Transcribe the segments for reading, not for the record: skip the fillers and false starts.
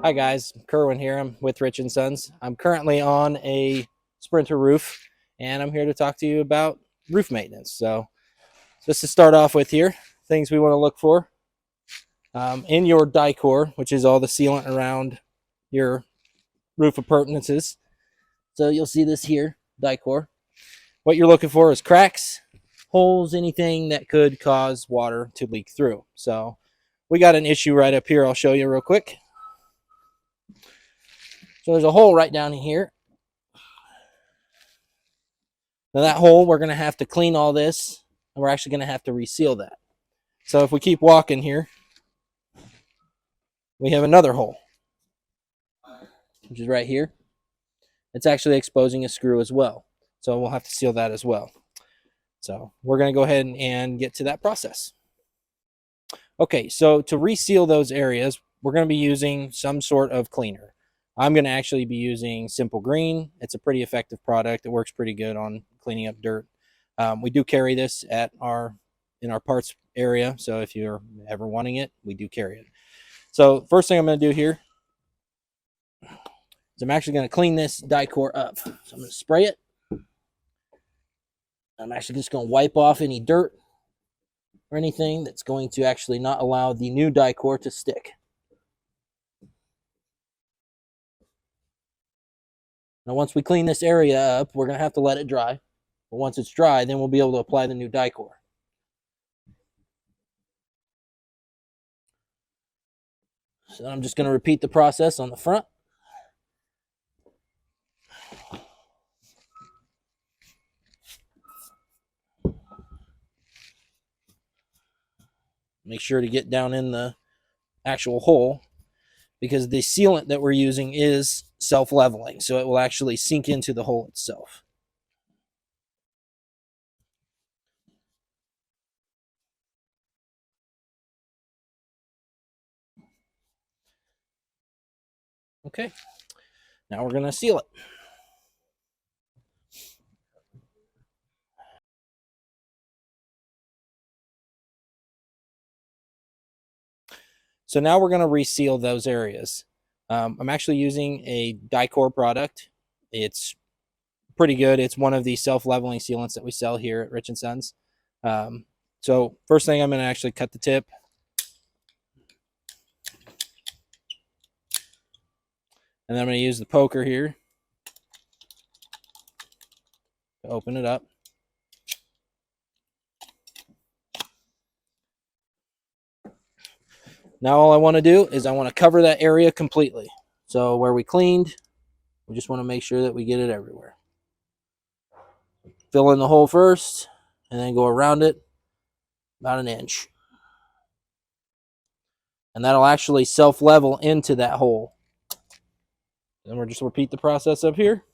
Hi guys, Kerwin here. I'm with Rich and Sons. I'm currently on a Sprinter roof, and I'm here to talk to you about roof maintenance. So, just to start off with here, things we want to look for in your die-core, which is all the sealant around your roof appurtenances. So you'll see this here, die-core. What you're looking for is cracks, holes, anything that could cause water to leak through. So we got an issue right up here. I'll show you real quick. So there's a hole right down here. Now that hole, we're going to have to clean all this, and we're actually going to have to reseal that. So if we keep walking here, we have another hole, which is right here. It's actually exposing a screw as well. So we'll have to seal that as well. So we're going to go ahead and get to that process. Okay, so to reseal those areas, we're going to be using some sort of cleaner. I'm going to actually be using Simple Green. It's a pretty effective product. It works pretty good on cleaning up dirt. We do carry this in our parts area, so if you're ever wanting it, we do carry it. So first thing I'm going to do here is I'm actually going to clean this die core up. So I'm going to spray it. I'm actually just going to wipe off any dirt or anything that's going to actually not allow the new die core to stick. Now, once we clean this area up, we're going to have to let it dry. But once it's dry, then we'll be able to apply the new die core. So I'm just going to repeat the process on the front. Make sure to get down in the actual hole, because the sealant that we're using is self-leveling, so it will actually sink into the hole itself. Okay, now we're going to seal it. So now we're going to reseal those areas. I'm actually using a die-core product. It's pretty good. It's one of the self-leveling sealants that we sell here at Rich & Sons. So first thing, I'm going to actually cut the tip. And then I'm going to use the poker here to open it up. Now all I want to do is I want to cover that area completely. So where we cleaned, we just want to make sure that we get it everywhere. Fill in the hole first, and then go around it about an inch. And that'll actually self-level into that hole. Then we'll just repeat the process up here.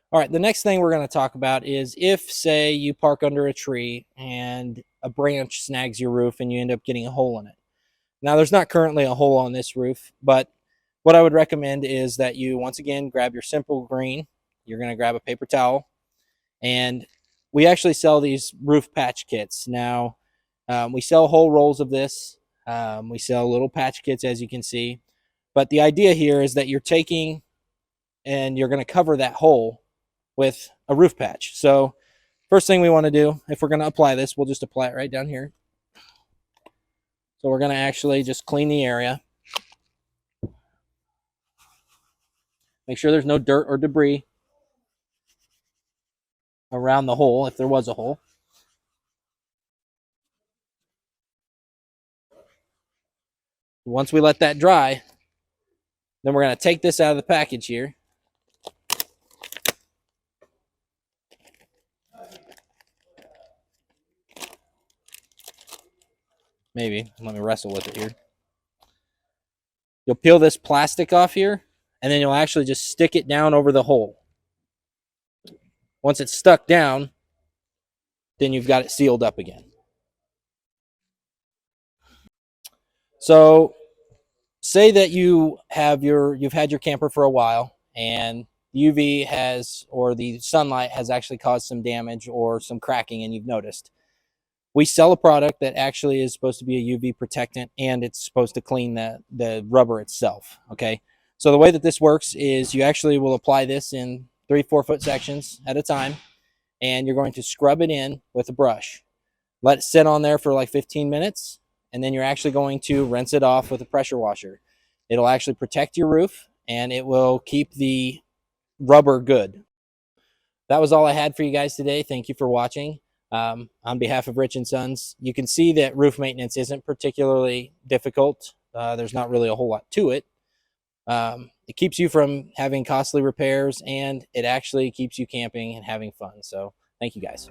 All right, the next thing we're going to talk about is if, say, you park under a tree and a branch snags your roof and you end up getting a hole in it. Now, there's not currently a hole on this roof, but what I would recommend is that you, once again, grab your Simple Green. You're going to grab a paper towel, and we actually sell these roof patch kits. Now, we sell whole rolls of this. We sell little patch kits, as you can see. But the idea here is that you're taking and you're going to cover that hole with a roof patch. So first thing we want to do, if we're going to apply this, we'll just apply it right down here. So we're going to actually just clean the area. Make sure there's no dirt or debris around the hole, if there was a hole. Once we let that dry, then we're going to take this out of the package here. Maybe. Let me wrestle with it here. You'll peel this plastic off here, and then you'll actually just stick it down over the hole. Once it's stuck down, then you've got it sealed up again. So say that you've had your camper for a while, and the UV has, or the sunlight has actually caused some damage or some cracking and you've noticed. We sell a product that actually is supposed to be a UV protectant, and it's supposed to clean the rubber itself, okay? So the way that this works is you actually will apply this in 3-4 foot sections at a time, and you're going to scrub it in with a brush. Let it sit on there for like 15 minutes, and then you're actually going to rinse it off with a pressure washer. It'll actually protect your roof, and it will keep the rubber good. That was all I had for you guys today. Thank you for watching. On behalf of Rich and Sons, you can see that roof maintenance isn't particularly difficult. There's not really a whole lot to it. It keeps you from having costly repairs, and it actually keeps you camping and having fun. So thank you guys.